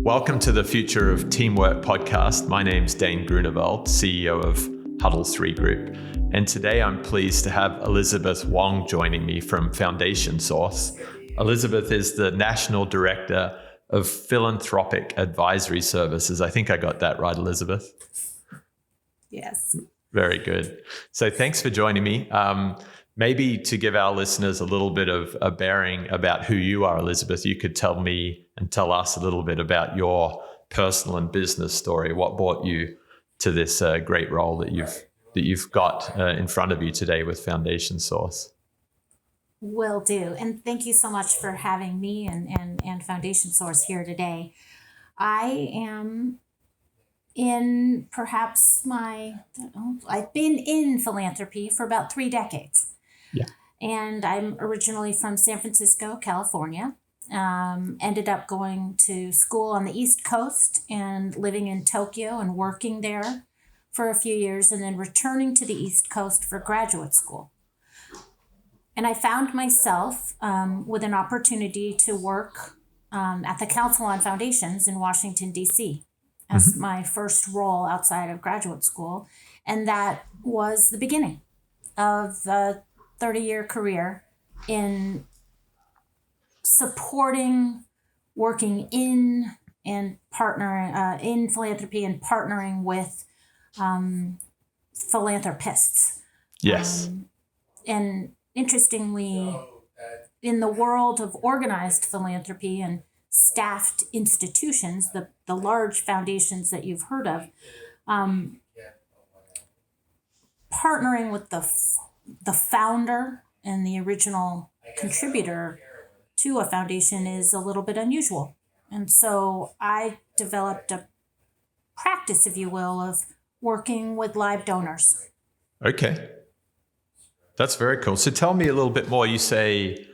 Welcome to the Future of Teamwork podcast. My name's Dane, Groeneveld, CEO of Huddle 3 Group. And today I'm pleased to have Elizabeth Wong joining me from Foundation Source. Elizabeth is the National Director of Philanthropic Advisory Services. I think I got that right, Elizabeth. Yes. Very good. So thanks for joining me. Maybe to give our listeners a little bit of a bearing about who you are, Elizabeth, you could tell me and tell us a little bit about your personal and business story. What brought you to this great role that you've got in front of you today with Foundation Source? Will do. And thank you so much for having me and Foundation Source here today. I am in I've been in philanthropy for about 3 decades. Yeah. And I'm originally from San Francisco, California. Ended up going to school on the East Coast and living in Tokyo and working there for a few years, and then returning to the East Coast for graduate school. And I found myself with an opportunity to work at the Council on Foundations in Washington, D.C. as my first role outside of graduate school. And that was the beginning of a 30-year career in supporting, working in and partnering in philanthropy and partnering with philanthropists. Yes. And interestingly, in the world of organized philanthropy and staffed institutions, the large foundations that you've heard of, partnering with the founder and the original contributor to a foundation is a little bit unusual. And so I developed a practice, if you will, of working with live donors. Okay. That's very cool. So tell me a little bit more. You say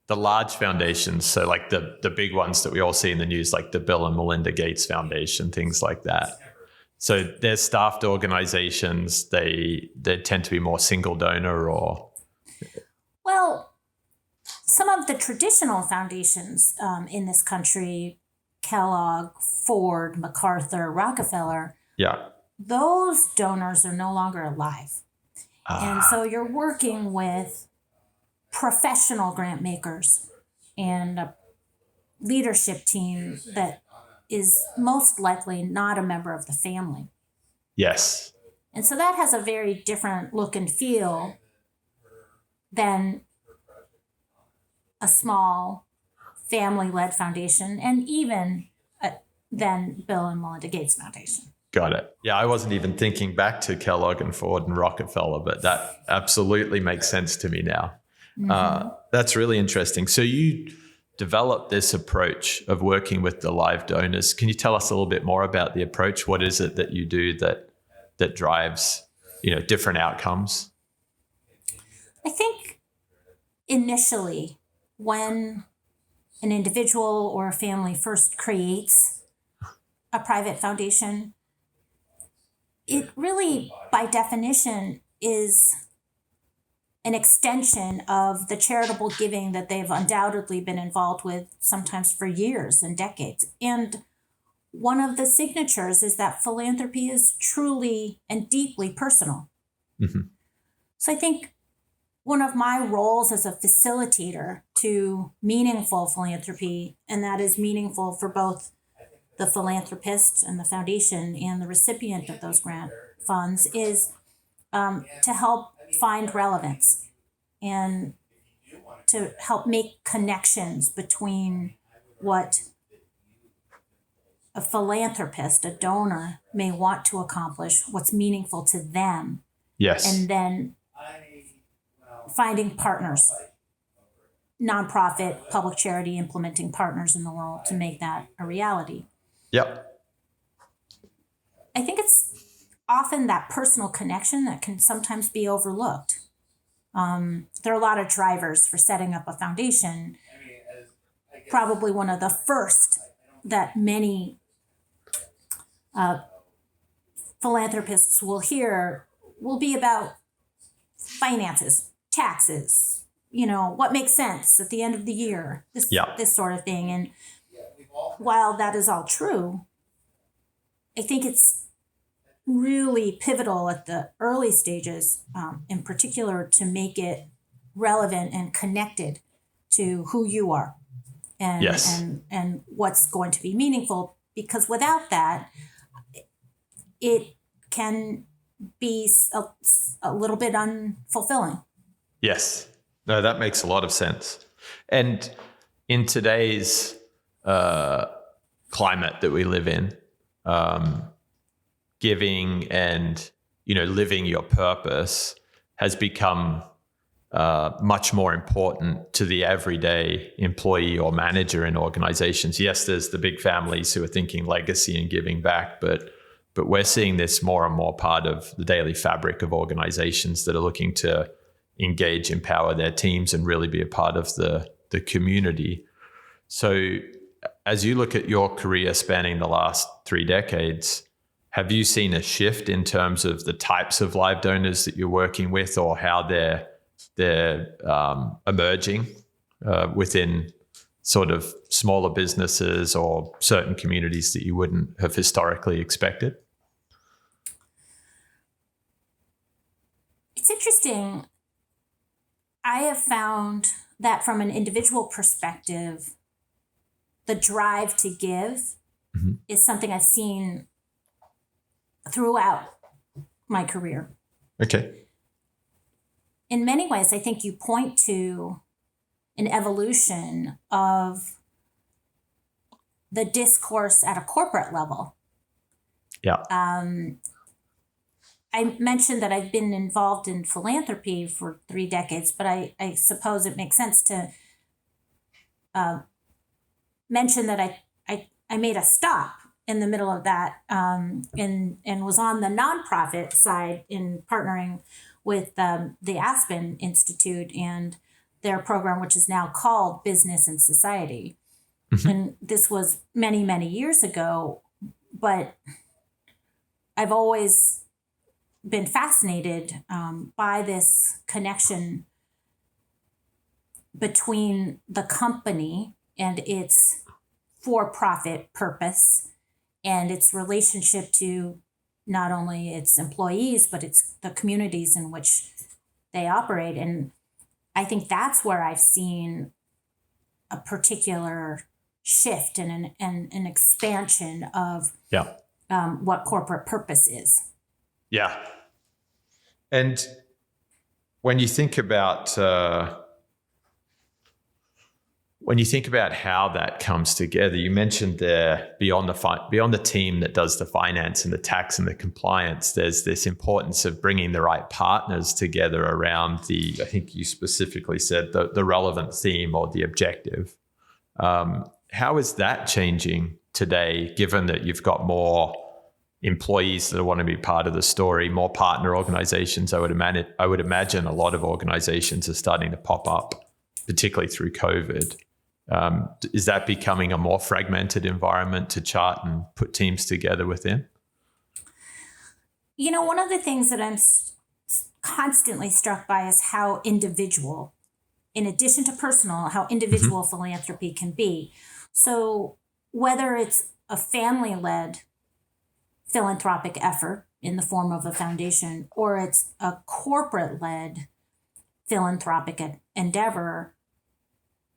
the large foundations, so like the big ones that we all see in the news, like the Bill and Melinda Gates Foundation, things like that. So they're staffed organizations. They tend to be more single donor or? Well, some of the traditional foundations in this country, Kellogg, Ford, MacArthur, Rockefeller, yeah, those donors are no longer alive. And so you're working with professional grant makers and a leadership team that is most likely not a member of the family. Yes. And so that has a very different look and feel than a small family-led foundation, and even than Bill and Melinda Gates Foundation. Got it. Yeah, I wasn't even thinking back to Kellogg and Ford and Rockefeller, but that absolutely makes sense to me now. Mm-hmm. That's really interesting. So you developed this approach of working with the live donors. Can you tell us a little bit more about the approach? What is it that you do that drives, different outcomes? I think initially, when an individual or a family first creates a private foundation, it really, by definition, is an extension of the charitable giving that they've undoubtedly been involved with, sometimes for years and decades. And one of the signatures is that philanthropy is truly and deeply personal. Mm-hmm. So I think one of my roles as a facilitator to meaningful philanthropy, and that is meaningful for both the philanthropist and the foundation and the recipient of those grant funds, is to help find relevance and to help make connections between what a philanthropist, a donor, may want to accomplish, what's meaningful to them. Yes. And then finding partners, nonprofit, public charity, implementing partners in the world to make that a reality. Yep. I think it's often that personal connection that can sometimes be overlooked. There are a lot of drivers for setting up a foundation. Probably one of the first that many philanthropists will hear will be about finances, taxes, what makes sense at the end of the year, this sort of thing. And while that is all true, I think it's really pivotal at the early stages, in particular, to make it relevant and connected to who you are and Yes. and what's going to be meaningful. Because without that, it can be a little bit unfulfilling. Yes. No, that makes a lot of sense. And in today's climate that we live in, giving and, living your purpose has become much more important to the everyday employee or manager in organizations. Yes, there's the big families who are thinking legacy and giving back, but we're seeing this more and more part of the daily fabric of organizations that are looking to engage, empower their teams, and really be a part of the community. So as you look at your career spanning the last 3 decades, have you seen a shift in terms of the types of live donors that you're working with, or how they're emerging within sort of smaller businesses or certain communities that you wouldn't have historically expected? It's interesting. I have found that from an individual perspective, the drive to give is something I've seen throughout my career. Okay. In many ways, I think you point to an evolution of the discourse at a corporate level. Yeah. I mentioned that I've been involved in philanthropy for 3 decades, but I suppose it makes sense to mention that I made a stop in the middle of that and was on the nonprofit side in partnering with the Aspen Institute and their program, which is now called Business and Society. And this was many, many years ago, but I've always been fascinated by this connection between the company and its for-profit purpose and its relationship to not only its employees, but it's the communities in which they operate. And I think that's where I've seen a particular shift and an expansion of what corporate purpose is. Yeah. And when you think about how that comes together, you mentioned there beyond the team that does the finance and the tax and the compliance, there's this importance of bringing the right partners together around I think you specifically said the relevant theme or the objective. How is that changing today, given that you've got more employees that want to be part of the story, more partner organizations? I would imagine a lot of organizations are starting to pop up, particularly through COVID. Is that becoming a more fragmented environment to chart and put teams together within? One of the things that I'm constantly struck by is how individual, in addition to personal, how individual philanthropy can be. So whether it's a family-led philanthropic effort in the form of a foundation, or it's a corporate-led philanthropic endeavor,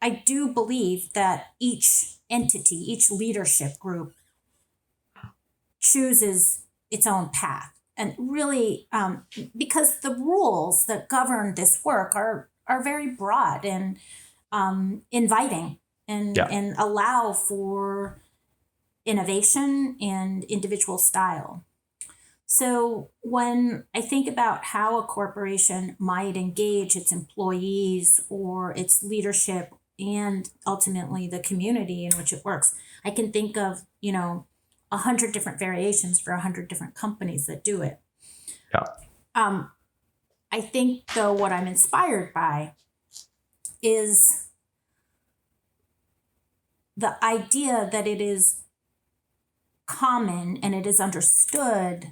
I do believe that each entity, each leadership group chooses its own path. And really, because the rules that govern this work are very broad and inviting and allow for innovation and individual style. So when I think about how a corporation might engage its employees or its leadership and ultimately the community in which it works, I can think of, 100 different variations for 100 different companies that do it. Yeah. I think, though, what I'm inspired by is the idea that it is common and it is understood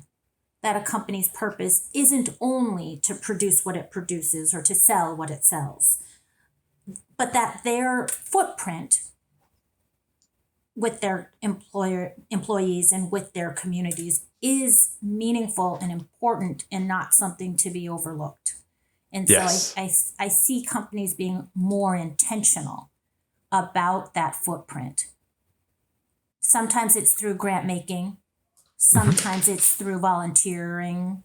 that a company's purpose isn't only to produce what it produces or to sell what it sells, but that their footprint with their employees and with their communities is meaningful and important and not something to be overlooked. And Yes. so I see companies being more intentional about that footprint. Sometimes it's through grant making. Sometimes it's through volunteership.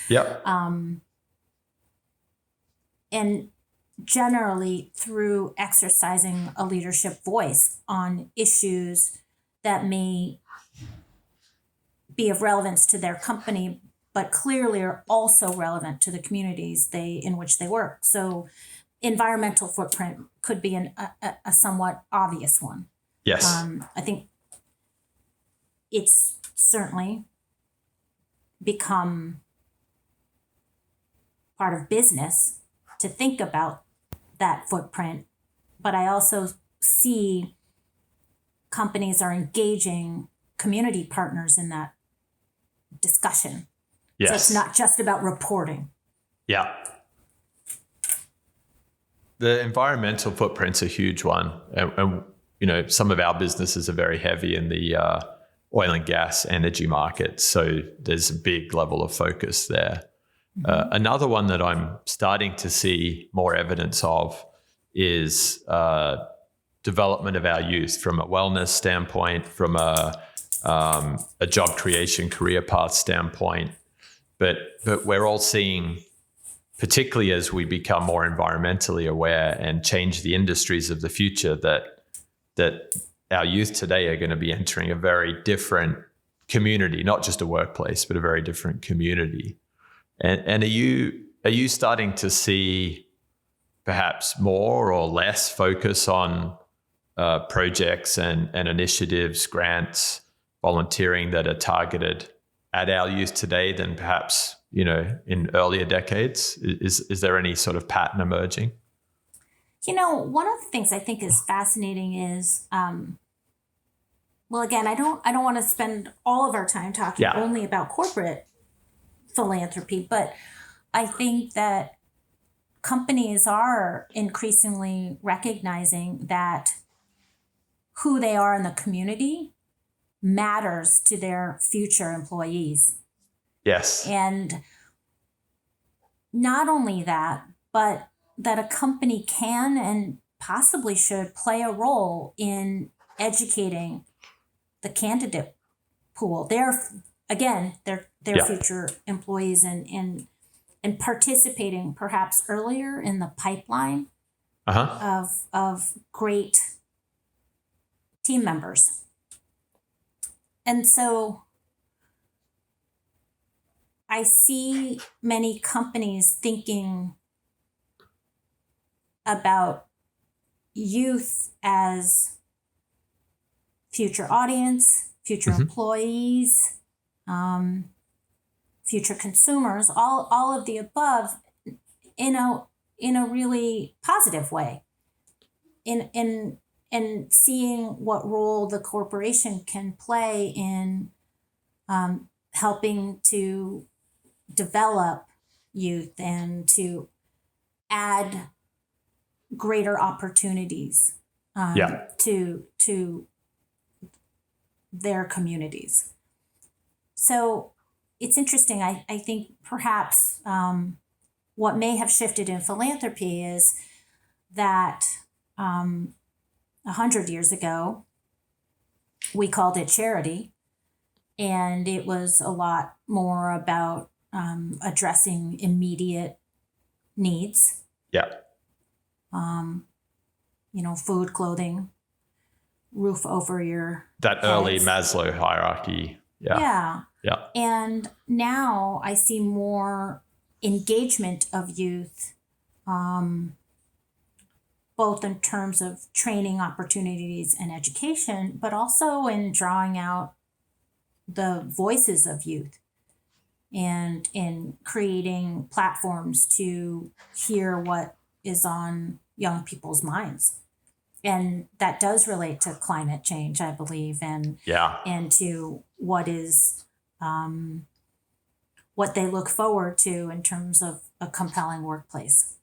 Yep. And generally through exercising a leadership voice on issues that may be of relevance to their company, but clearly are also relevant to the communities in which they work. So environmental footprint could be a somewhat obvious one. Yes. I think it's certainly become part of business to think about that footprint, but I also see companies are engaging community partners in that discussion. Yes. So it's not just about reporting. Yeah. The environmental footprint's a huge one. And some of our businesses are very heavy in the oil and gas energy market. So there's a big level of focus there. Another one that I'm starting to see more evidence of is development of our youth from a wellness standpoint, from a job creation, career path standpoint. But we're all seeing, particularly as we become more environmentally aware and change the industries of the future, that our youth today are going to be entering a very different community, not just a workplace, but a very different community. And are you starting to see perhaps more or less focus on projects and initiatives, grants, volunteering that are targeted at our youth today than perhaps in earlier decades? Is there any sort of pattern emerging? One of the things I think is fascinating is, well, again, I don't want to spend all of our time talking only about corporate philanthropy, but I think that companies are increasingly recognizing that who they are in the community matters to their future employees. Yes. And not only that, but that a company can and possibly should play a role in educating the candidate pool. Their future employees and participating perhaps earlier in the pipeline of great team members. And so I see many companies thinking about youth as future audience, future employees, future consumers, all of the above in a really positive way. In seeing what role the corporation can play in helping to develop youth and to add greater opportunities to their communities. So it's interesting. I think perhaps what may have shifted in philanthropy is that 100 years ago, we called it charity, and it was a lot more about addressing immediate needs. Yeah. Food, clothing, roof over your that heads. Early Maslow hierarchy. Yeah. And now I see more engagement of youth, both in terms of training opportunities and education, but also in drawing out the voices of youth and in creating platforms to hear what is on young people's minds. And that does relate to climate change, I believe, and to what is what they look forward to in terms of a compelling workplace.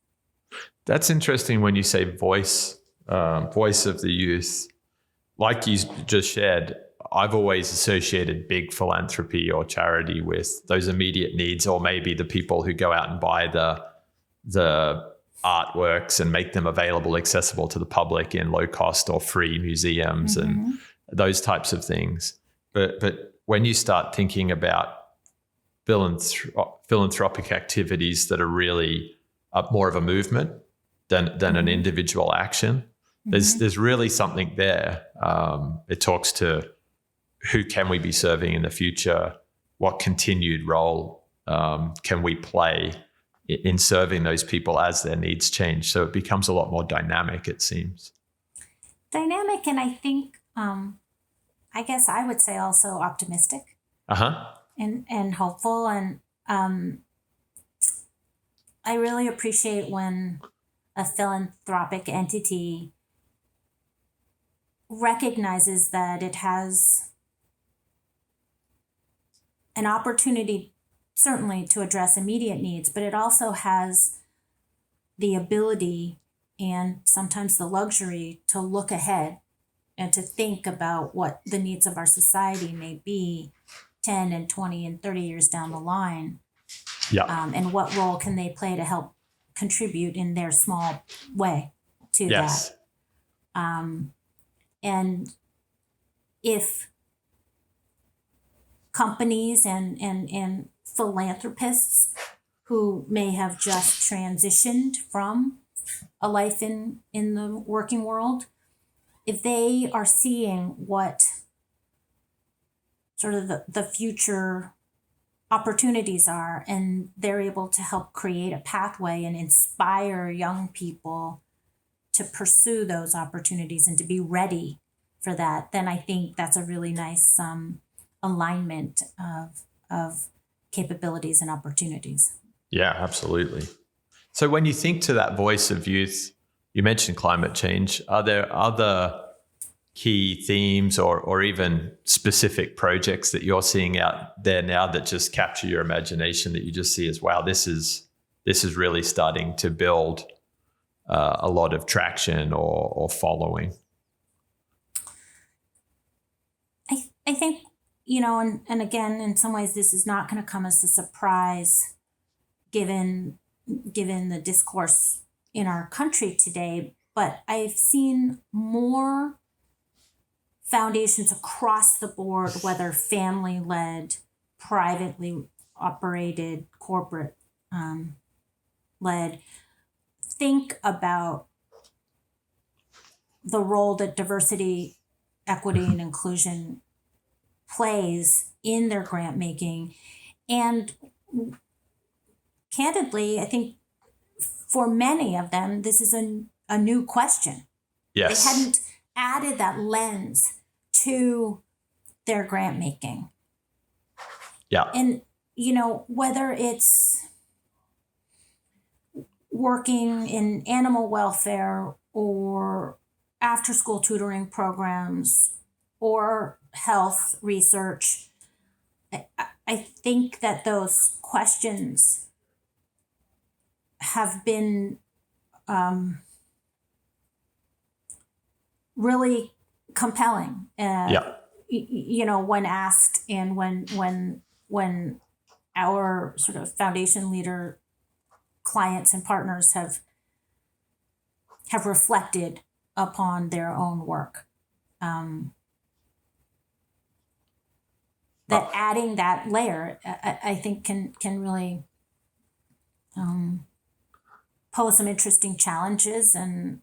That's interesting when you say voice of the youth. like you just shared, I've always associated big philanthropy or charity with those immediate needs, or maybe the people who go out and buy the artworks and make them available, accessible to the public in low cost or free museums and those types of things. But when you start thinking about philanthropic activities that are really more of a movement than an individual action, there's really something there. It talks to who can we be serving in the future? What continued role can we play in serving those people as their needs change? So it becomes a lot more dynamic, it seems. Dynamic, and I think, I guess I would say also optimistic. And hopeful. And I really appreciate when a philanthropic entity recognizes that it has an opportunity, certainly, to address immediate needs, but it also has the ability and sometimes the luxury to look ahead and to think about what the needs of our society may be 10 and 20 and 30 years down the line. And what role can they play to help contribute in their small way to that. And if companies and philanthropists who may have just transitioned from a life in the working world, if they are seeing what sort of the future opportunities are, and they're able to help create a pathway and inspire young people to pursue those opportunities and to be ready for that, then I think that's a really nice alignment of capabilities and opportunities. Yeah, absolutely. So when you think to that voice of youth, you mentioned climate change. Are there other key themes or even specific projects that you're seeing out there now that just capture your imagination, that you just see as, wow, this is really starting to build a lot of traction or following? I think, and again, in some ways, this is not going to come as a surprise given the discourse in our country today, but I've seen more foundations across the board, whether family-led, privately operated, corporate led, think about the role that diversity, equity, and inclusion plays in their grant making. And candidly, I think for many of them, this is a new question. Yes. They hadn't added that lens to their grant making. Yeah. And, whether it's working in animal welfare or after school tutoring programs or health research, I think that those questions have been really compelling. When asked, and when our sort of foundation leader clients and partners have reflected upon their own work, that adding that layer, I think can really pose some interesting challenges and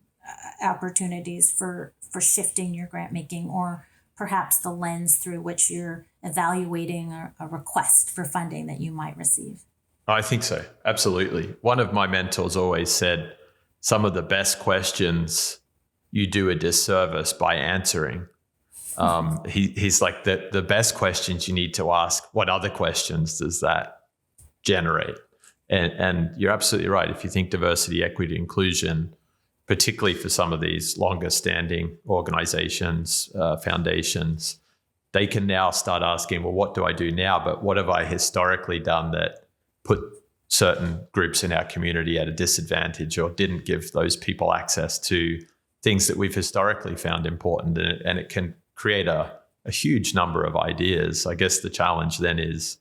opportunities for shifting your grant making, or perhaps the lens through which you're evaluating a request for funding that you might receive. I think so. Absolutely. One of my mentors always said, some of the best questions you do a disservice by answering. He's like, the best questions you need to ask, what other questions does that generate? And you're absolutely right. If you think diversity, equity, inclusion, particularly for some of these longer standing organizations, foundations, they can now start asking, well, what do I do now? But what have I historically done that put certain groups in our community at a disadvantage or didn't give those people access to things that we've historically found important, and it can create a huge number of ideas. I guess the challenge then is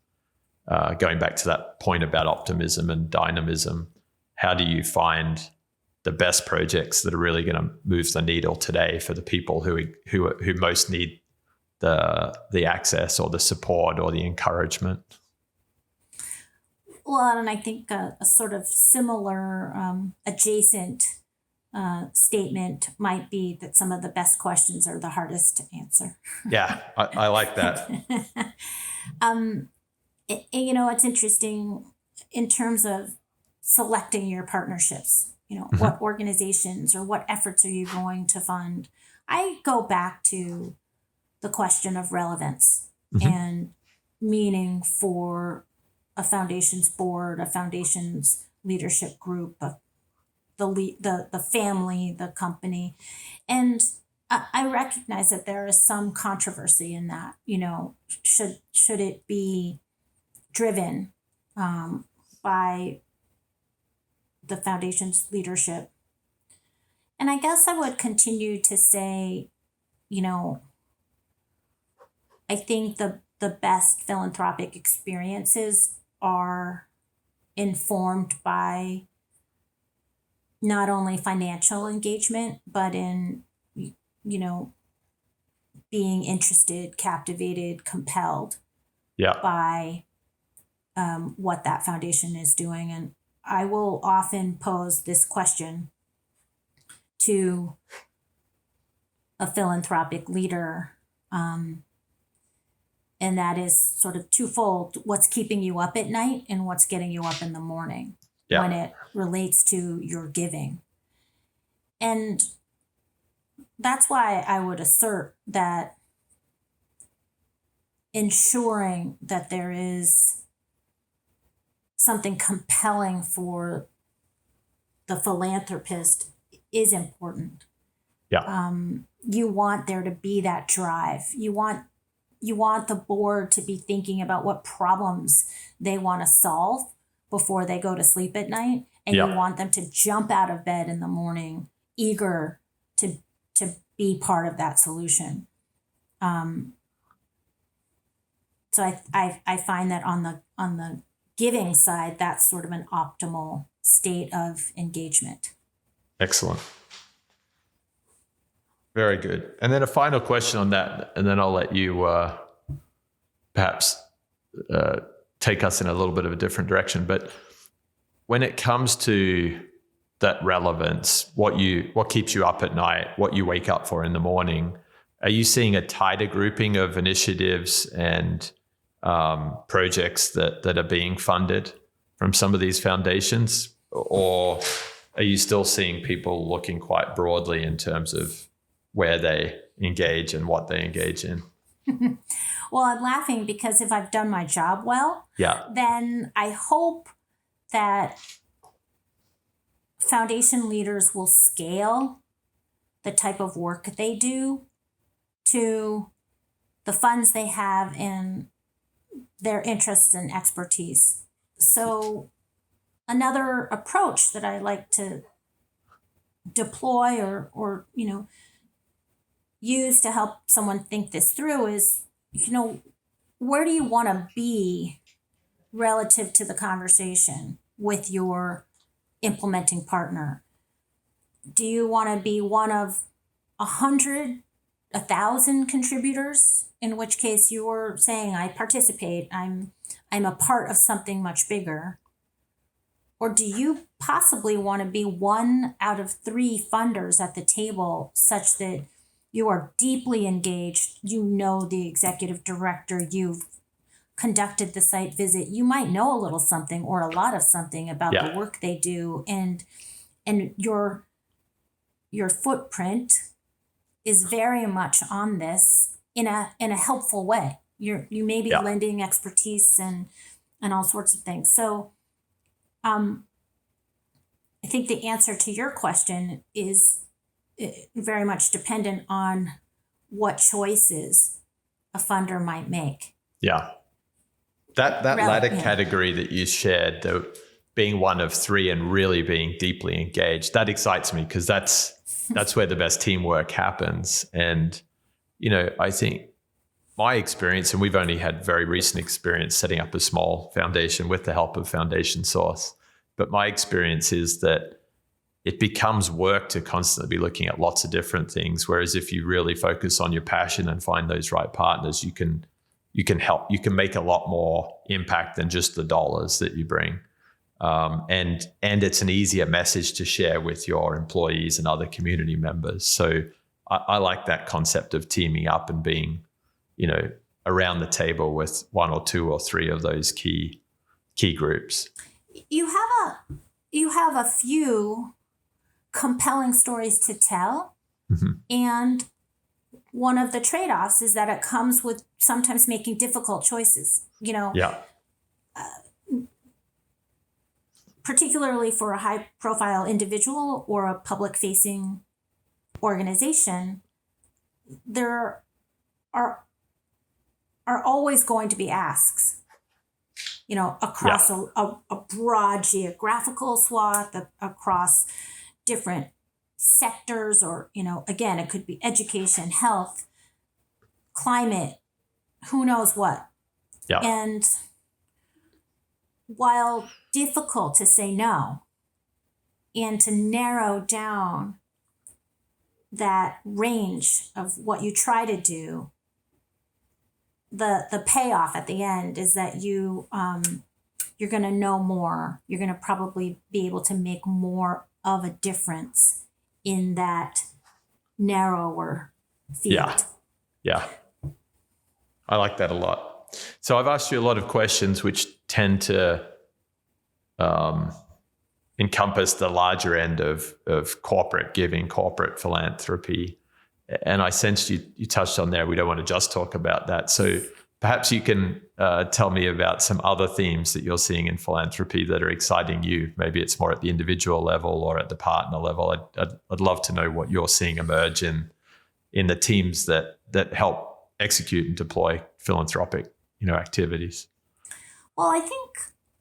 going back to that point about optimism and dynamism. How do you find the best projects that are really going to move the needle today for the people who most need the access or the support or the encouragement? Well, and I think a sort of similar adjacent statement might be that some of the best questions are the hardest to answer. Yeah, I like that. It's interesting in terms of selecting your partnerships. What organizations or what efforts are you going to fund? I go back to the question of relevance and meaning for a foundation's board, a foundation's leadership group, the family, the company. And I recognize that there is some controversy in that. Should it be driven by the foundation's leadership? And I guess I would continue to say, I think the best philanthropic experiences are informed by not only financial engagement, but in, being interested, captivated, compelled by what that foundation is doing. And I will often pose this question to a philanthropic leader, and that is sort of twofold: what's keeping you up at night and what's getting you up in the morning when it relates to your giving. And that's why I would assert that ensuring that there is something compelling for the philanthropist is important. You want there to be that drive. You want the board to be thinking about what problems they want to solve before they go to sleep at night. And you want them to jump out of bed in the morning, eager to be part of that solution. So I find that on the giving side, that's sort of an optimal state of engagement. Excellent. Very good. And then a final question on that, and then I'll let you perhaps take us in a little bit of a different direction. But when it comes to that relevance, what keeps you up at night, what you wake up for in the morning, are you seeing a tighter grouping of initiatives and projects that are being funded from some of these foundations? Or are you still seeing people looking quite broadly in terms of where they engage and what they engage in? Well, I'm laughing because if I've done my job well, then I hope that foundation leaders will scale the type of work they do to the funds they have and their interests and expertise. So another approach that I like to deploy or use to help someone think this through is, where do you want to be relative to the conversation with your implementing partner? Do you want to be one of 100, 1,000 contributors, in which case you're saying, I participate, I'm a part of something much bigger? Or do you possibly want to be one out of 3 funders at the table, such that you are deeply engaged, the executive director, you've conducted the site visit, you might know a little something or a lot of something about the work they do, and your footprint is very much on this in a helpful way. You may be lending expertise and all sorts of things. So I think the answer to your question is very much dependent on what choices a funder might make. Yeah. That latter category that you shared, being one of three and really being deeply engaged, that excites me because that's where the best teamwork happens. And, I think my experience, and we've only had very recent experience setting up a small foundation with the help of Foundation Source, but my experience is that it becomes work to constantly be looking at lots of different things. Whereas if you really focus on your passion and find those right partners, you can make a lot more impact than just the dollars that you bring. And it's an easier message to share with your employees and other community members. So I like that concept of teaming up and being, around the table with one or two or three of those key groups. You have a few compelling stories to tell. Mm-hmm. And one of the trade-offs is that it comes with sometimes making difficult choices, Yeah. Particularly for a high-profile individual or a public-facing organization. There are always going to be asks, across a broad geographical swath, across different sectors, or, again, it could be education, health, climate, who knows what. Yeah. And while difficult to say no and to narrow down that range of what you try to do, the payoff at the end is that you're going to know more. You're going to probably be able to make more of a difference in that narrower field. Yeah. I like that a lot. So I've asked you a lot of questions which tend to encompass the larger end of corporate giving, corporate philanthropy. And I sensed you touched on there. We don't want to just talk about that. So perhaps you can tell me about some other themes that you're seeing in philanthropy that are exciting you. Maybe it's more at the individual level or at the partner level. I'd love to know what you're seeing emerge in the teams that help execute and deploy philanthropic, activities. Well, I think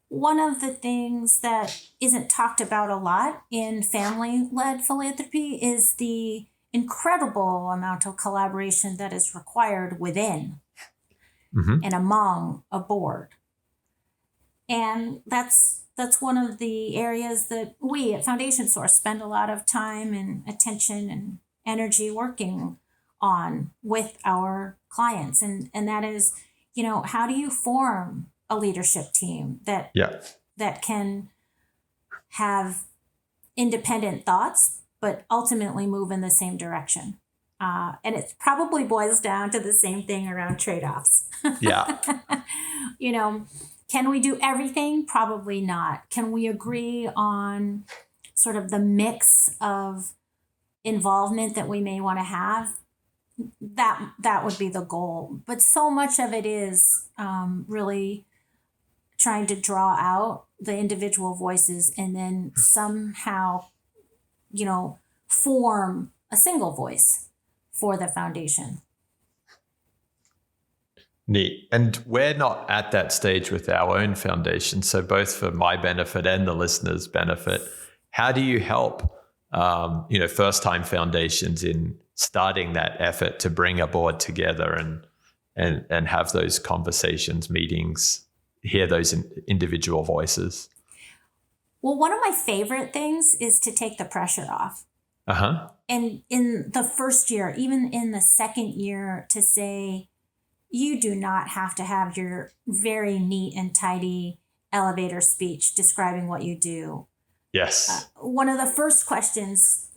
one of the things that isn't talked about a lot in family-led philanthropy is the incredible amount of collaboration that is required within Mm-hmm. and among a board. And that's one of the areas that we at Foundation Source spend a lot of time and attention and energy working on with our clients. And that is, how do you form a leadership team that can have independent thoughts, but ultimately move in the same direction. And it probably boils down to the same thing around trade-offs. Yeah. Can we do everything? Probably not. Can we agree on sort of the mix of involvement that we may want to have? That would be the goal. But so much of it is really trying to draw out the individual voices and then somehow, form a single voice for the foundation. Neat. And we're not at that stage with our own foundation. So both for my benefit and the listeners' benefit, how do you help, first-time foundations in starting that effort to bring a board together and have those conversations, meetings, hear those individual voices? Well, one of my favorite things is to take the pressure off. Uh-huh. And in the first year, even in the second year, to say, you do not have to have your very neat and tidy elevator speech describing what you do. Yes. One of the first questions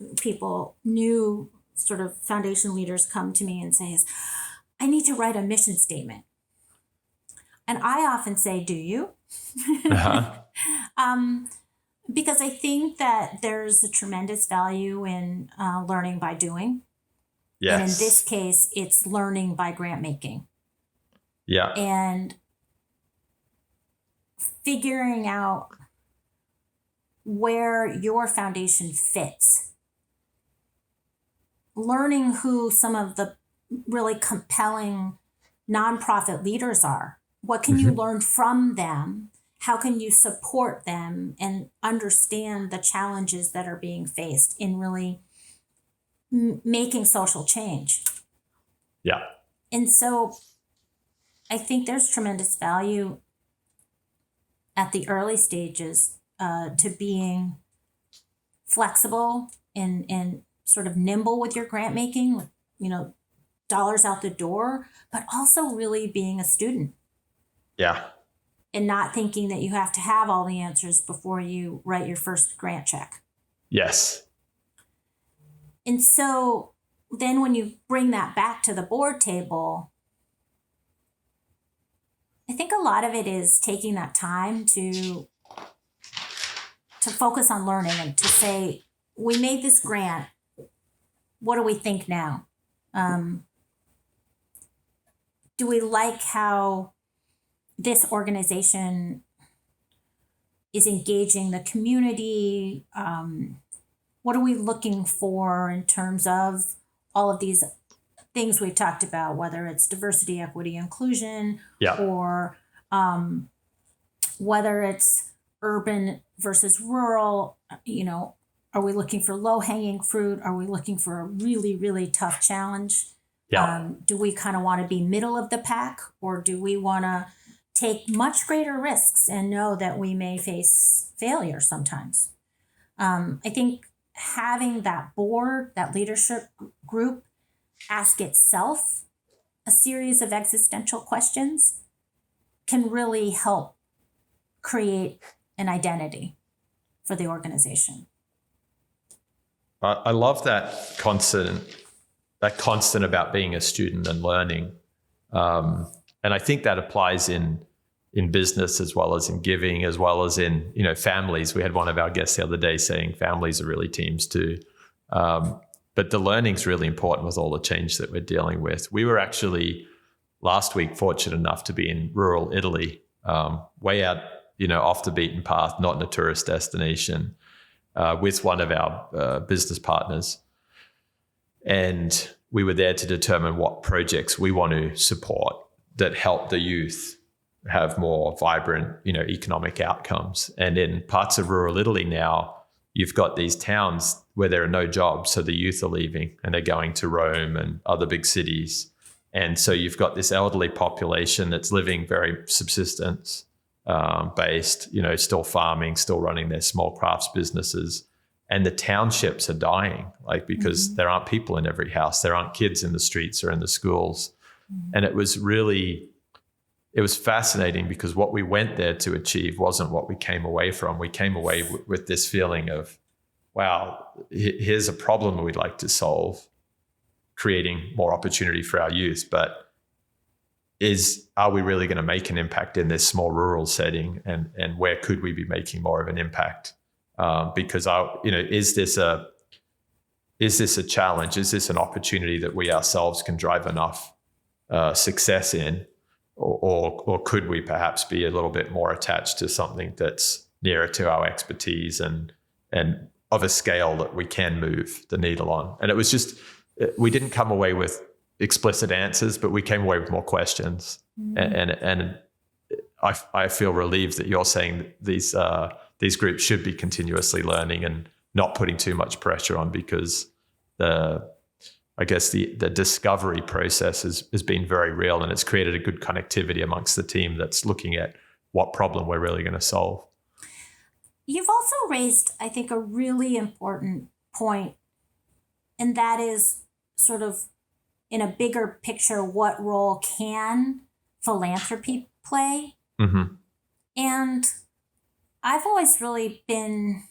new sort of foundation leaders come to me and say is, I need to write a mission statement. And I often say, do you? Uh-huh. Because I think that there's a tremendous value in learning by doing. Yes. And in this case, it's learning by grant making. Yeah. And figuring out where your foundation fits. Learning who some of the really compelling nonprofit leaders are. What can you learn from them? how can you support them and understand the challenges that are being faced in really making social change? Yeah. And so I think there's tremendous value at the early stages to being flexible and sort of nimble with your grant making, with, dollars out the door, but also really being a student Yeah. and not thinking that you have to have all the answers before you write your first grant check. Yes. And so then when you bring that back to the board table, I think a lot of it is taking that time to focus on learning and to say, we made this grant. What do we think now? Do we like how this organization is engaging the community? What are we looking for in terms of all of these things we've talked about, whether it's diversity, equity, inclusion, or whether it's urban versus rural? Are we looking for low-hanging fruit? Are we looking for a really, really tough challenge? Do we kind of want to be middle of the pack, or do we want to take much greater risks and know that we may face failure sometimes? I think having that board, that leadership group, ask itself a series of existential questions can really help create an identity for the organization. I love that constant about being a student and learning. And I think that applies in business as well as in giving, as well as in, families. We had one of our guests the other day saying families are really teams too. But the learning's really important with all the change that we're dealing with. We were actually last week fortunate enough to be in rural Italy, way out, off the beaten path, not in a tourist destination, with one of our business partners. And we were there to determine what projects we want to support that help the youth have more vibrant, economic outcomes. And in parts of rural Italy now, you've got these towns where there are no jobs, so the youth are leaving and they're going to Rome and other big cities. And so you've got this elderly population that's living very subsistence based, still farming, still running their small crafts businesses. And the townships are dying, because there aren't people in every house. There aren't kids in the streets or in the schools. And it was fascinating because what we went there to achieve wasn't what we came away from. We came away with this feeling of, wow, here's a problem we'd like to solve, creating more opportunity for our youth. But are we really going to make an impact in this small rural setting? And where could we be making more of an impact? Because is this a challenge? Is this an opportunity that we ourselves can drive enough success in? Or could we perhaps be a little bit more attached to something that's nearer to our expertise and of a scale that we can move the needle on? And it was just, we didn't come away with explicit answers, but we came away with more questions. And I feel relieved that you're saying these groups should be continuously learning and not putting too much pressure on, because the discovery process has been very real, and it's created a good connectivity amongst the team that's looking at what problem we're really going to solve. You've also raised, I think, a really important point, and that is sort of in a bigger picture, what role can philanthropy play? Mm-hmm. And I've always really been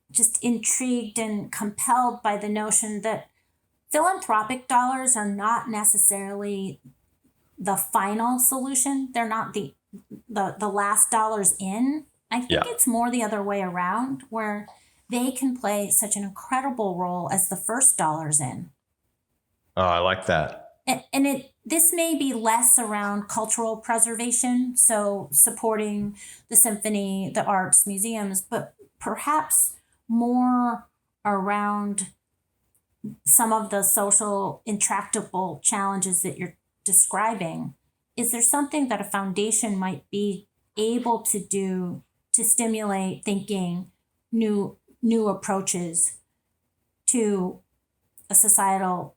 just intrigued and compelled by the notion that philanthropic dollars are not necessarily the final solution. They're not the last dollars in. I think it's more the other way around, where they can play such an incredible role as the first dollars in. Oh, I like that. And this may be less around cultural preservation, so supporting the symphony, the arts, museums, but perhaps more around some of the social intractable challenges that you're describing. is there something that a foundation might be able to do to stimulate thinking, new approaches to a societal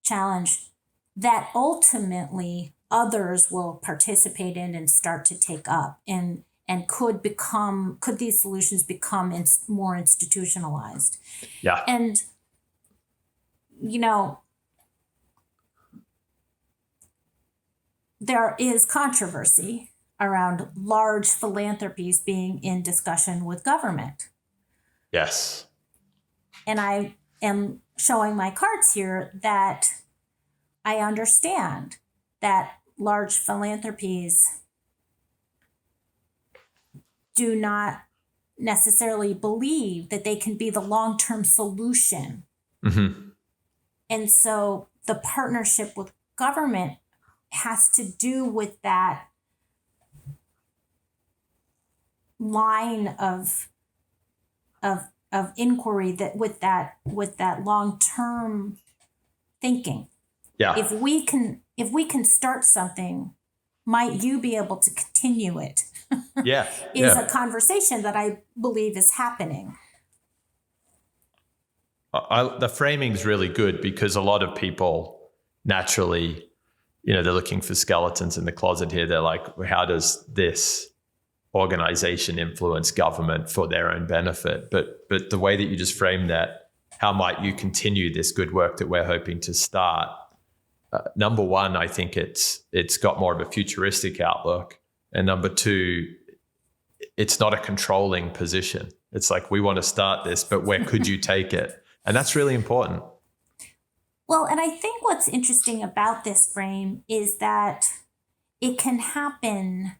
challenge that ultimately others will participate in and start to take up, and could these solutions become more institutionalized? Yeah. And there is controversy around large philanthropies being in discussion with government. Yes. And I am showing my cards here that I understand that large philanthropies do not necessarily believe that they can be the long-term solution. Mm-hmm. And so the partnership with government has to do with that line of inquiry, that with that long-term thinking. Yeah. If we can start something, might you be able to continue it? Yeah. Is a conversation that I believe is happening. The framing is really good, because a lot of people naturally, they're looking for skeletons in the closet here. They're like, well, how does this organization influence government for their own benefit? But the way that you just framed that, how might you continue this good work that we're hoping to start? Number one, I think it's got more of a futuristic outlook. And number two, it's not a controlling position. It's like, we want to start this, but where could you take it? And that's really important. Well, and I think what's interesting about this frame is that it can happen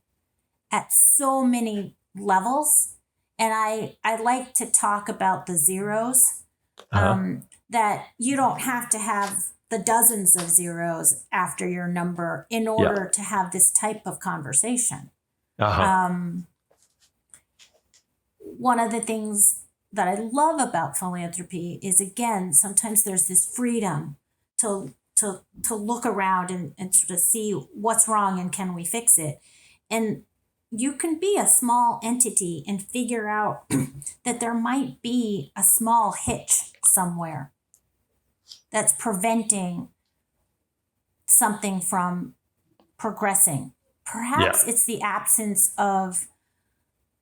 at so many levels. And I like to talk about the zeros, that you don't have to have the dozens of zeros after your number in order to have this type of conversation. One of the things that I love about philanthropy is, again, sometimes there's this freedom to look around and sort of see what's wrong and can we fix it. And you can be a small entity and figure out that there might be a small hitch somewhere that's preventing something from progressing. Perhaps it's the absence of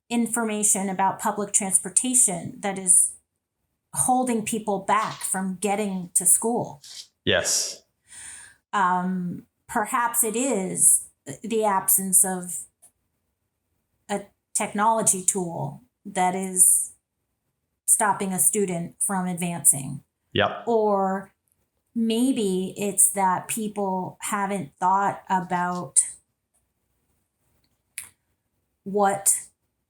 information about public transportation that is holding people back from getting to school. Yes. Perhaps it is the absence of a technology tool that is stopping a student from advancing. Yep. Or maybe it's that people haven't thought about what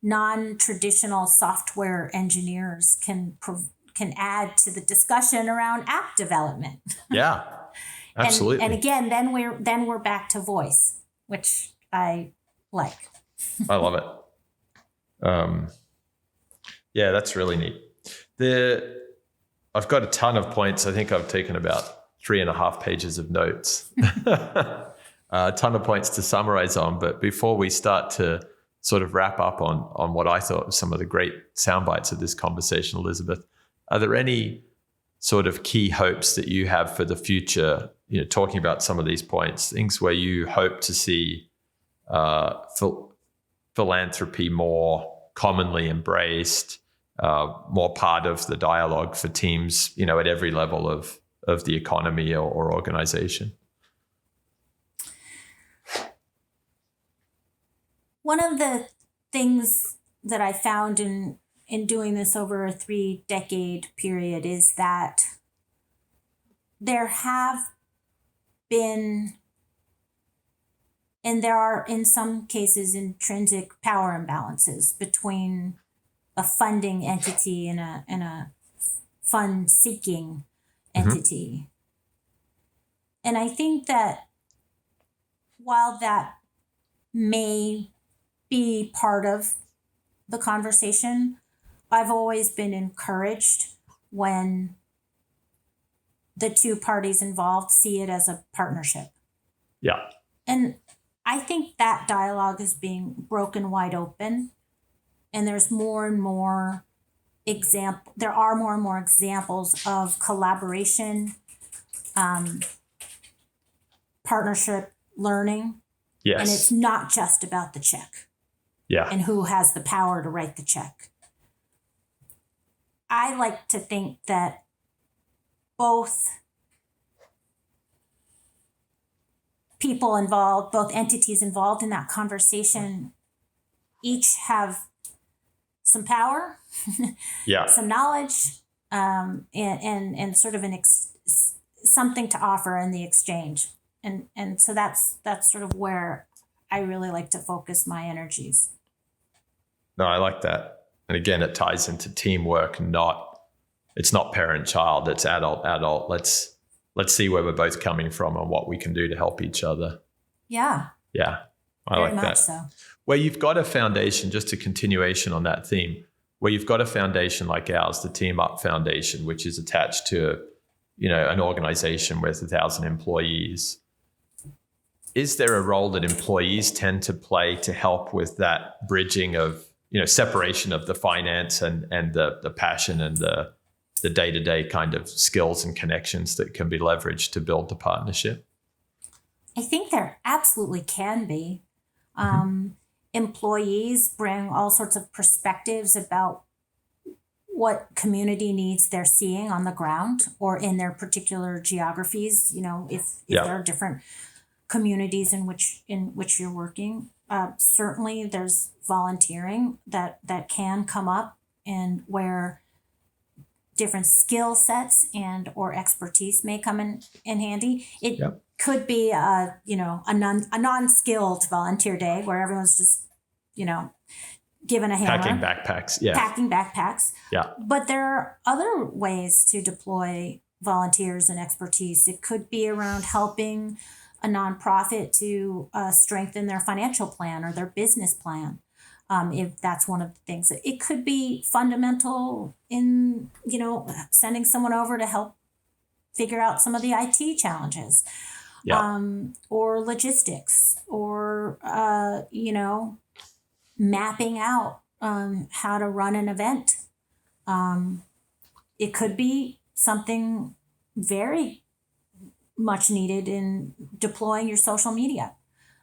non-traditional software engineers can add to the discussion around app development. Yeah, absolutely. And again, then we're back to voice, which I like. I love it. Yeah, that's really neat. I've got a ton of points. I think I've taken about 3.5 pages of notes. A ton of points to summarize on. But before we start to sort of wrap up on what I thought were some of the great sound bites of this conversation, Elizabeth, are there any sort of key hopes that you have for the future, talking about some of these points, things where you hope to see philanthropy more commonly embraced, more part of the dialogue for teams, at every level of the economy or organization? One of the things that I found in doing this over a 3-decade period is that there have been, and there are in some cases, intrinsic power imbalances between a funding entity and a fund-seeking entity. And I think that while that may be part of the conversation, I've always been encouraged when the two parties involved see it as a partnership. Yeah. And I think that dialogue is being broken wide open, and there's more and more there are more and more examples of collaboration, partnership, learning. Yes. And it's not just about the check. Yeah. And who has the power to write the check. I like to think that both people involved, both entities involved in that conversation, each have some power, Yeah. some knowledge, and sort of something to offer in the exchange. And so that's sort of where I really like to focus my energies. No, I like that. And again, it ties into teamwork, it's not parent-child, it's adult. Let's see where we're both coming from and what we can do to help each other. Yeah. Yeah. I Very like much that. So. Where you've got a foundation, just a continuation on that theme, where you've got a foundation like ours, the Team Up Foundation, which is attached to, an organization with 1,000 employees. Is there a role that employees tend to play to help with that bridging of, separation of the finance and the passion and the day-to-day kind of skills and connections that can be leveraged to build the partnership? I think there absolutely can be. Employees bring all sorts of perspectives about what community needs they're seeing on the ground or in their particular geographies. If there are different communities in which you're working, certainly there's volunteering that can come up, and where different skill sets and or expertise may come in handy. It could be a non-skilled volunteer day where everyone's just, given a hammer. Packing backpacks. Yeah. But there are other ways to deploy volunteers and expertise. It could be around helping a nonprofit to strengthen their financial plan or their business plan. If that's one of the things. It could be fundamental in, sending someone over to help figure out some of the IT challenges, or logistics, or, mapping out how to run an event. It could be something very much needed in deploying your social media.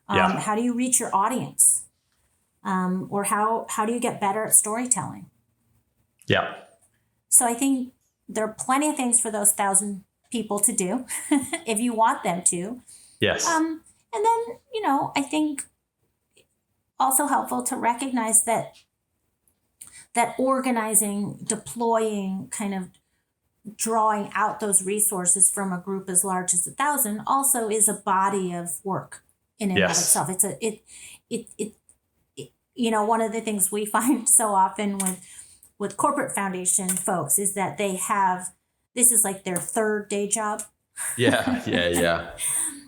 How do you reach your audience? Or how do you get better at storytelling? Yeah. So I think there are plenty of things for those 1,000 people to do if you want them to. Yes. And then, I think also helpful to recognize that organizing, deploying, kind of drawing out those resources from a group as large as 1,000 also is a body of work in and of itself. One of the things we find so often with corporate foundation folks is that this is like their third day job. Yeah. They're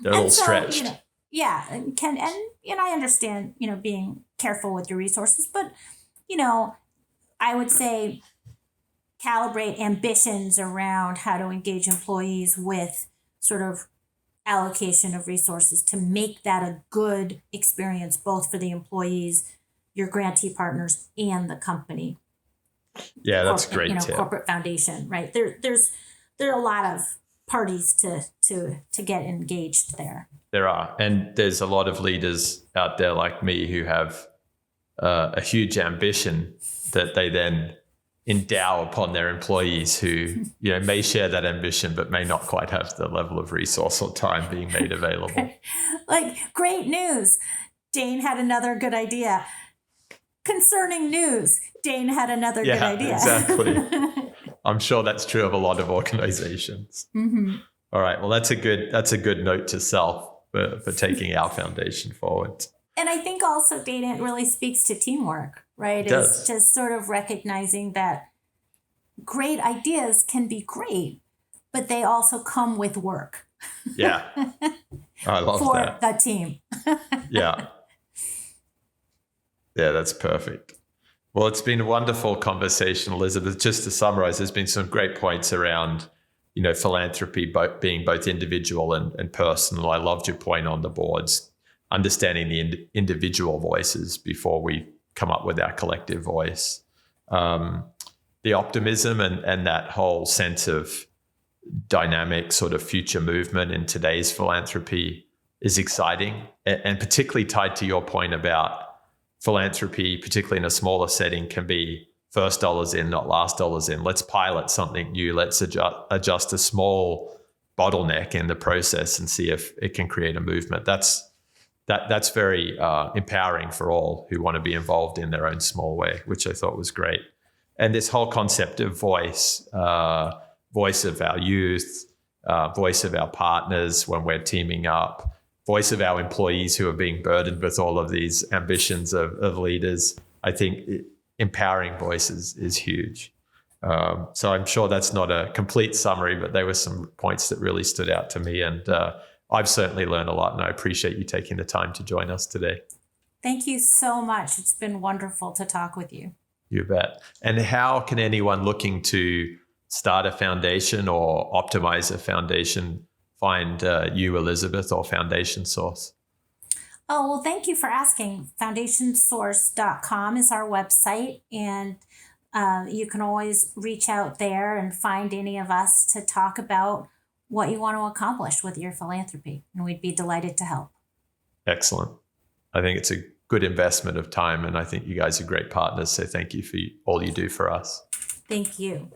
a little stretched. And I understand, being careful with your resources, but, I would say calibrate ambitions around how to engage employees with sort of allocation of resources to make that a good experience, both for the employees, your grantee partners, and the company. Yeah, that's great. Corporate foundation, right? There are a lot of parties to get engaged there. There are, and there's a lot of leaders out there like me who have a huge ambition that they then endow upon their employees who, may share that ambition, but may not quite have the level of resource or time being made available. Like, great news. Dane had another good idea. Concerning news, Dane had another good idea. Exactly. I'm sure that's true of a lot of organizations. Mm-hmm. All right. Well, that's a good note to self for taking our foundation forward. And I think also, Dane, it really speaks to teamwork, right? It's just sort of recognizing that great ideas can be great, but they also come with work. Yeah. I love that. For the team. Yeah. Yeah, that's perfect. Well, it's been a wonderful conversation, Elizabeth. Just to summarize, there's been some great points around, philanthropy being both individual and personal. I loved your point on the boards, understanding the individual voices before we come up with our collective voice. The optimism and that whole sense of dynamic sort of future movement in today's philanthropy is exciting, and particularly tied to your point about philanthropy, particularly in a smaller setting, can be first dollars in, not last dollars in. Let's pilot something new. Let's adjust a small bottleneck in the process and see if it can create a movement. That's very empowering for all who want to be involved in their own small way, which I thought was great. And this whole concept of voice of our youth, voice of our partners when we're teaming up, voice of our employees who are being burdened with all of these ambitions of leaders. I think empowering voices is huge. So I'm sure that's not a complete summary, but there were some points that really stood out to me. And I've certainly learned a lot, and I appreciate you taking the time to join us today. Thank you so much. It's been wonderful to talk with you. You bet. And how can anyone looking to start a foundation or optimize a foundation find you, Elizabeth, or Foundation Source? Oh, well, thank you for asking. Foundationsource.com is our website, and you can always reach out there and find any of us to talk about what you want to accomplish with your philanthropy, and we'd be delighted to help. Excellent. I think it's a good investment of time, and I think you guys are great partners, so thank you for all you do for us. Thank you.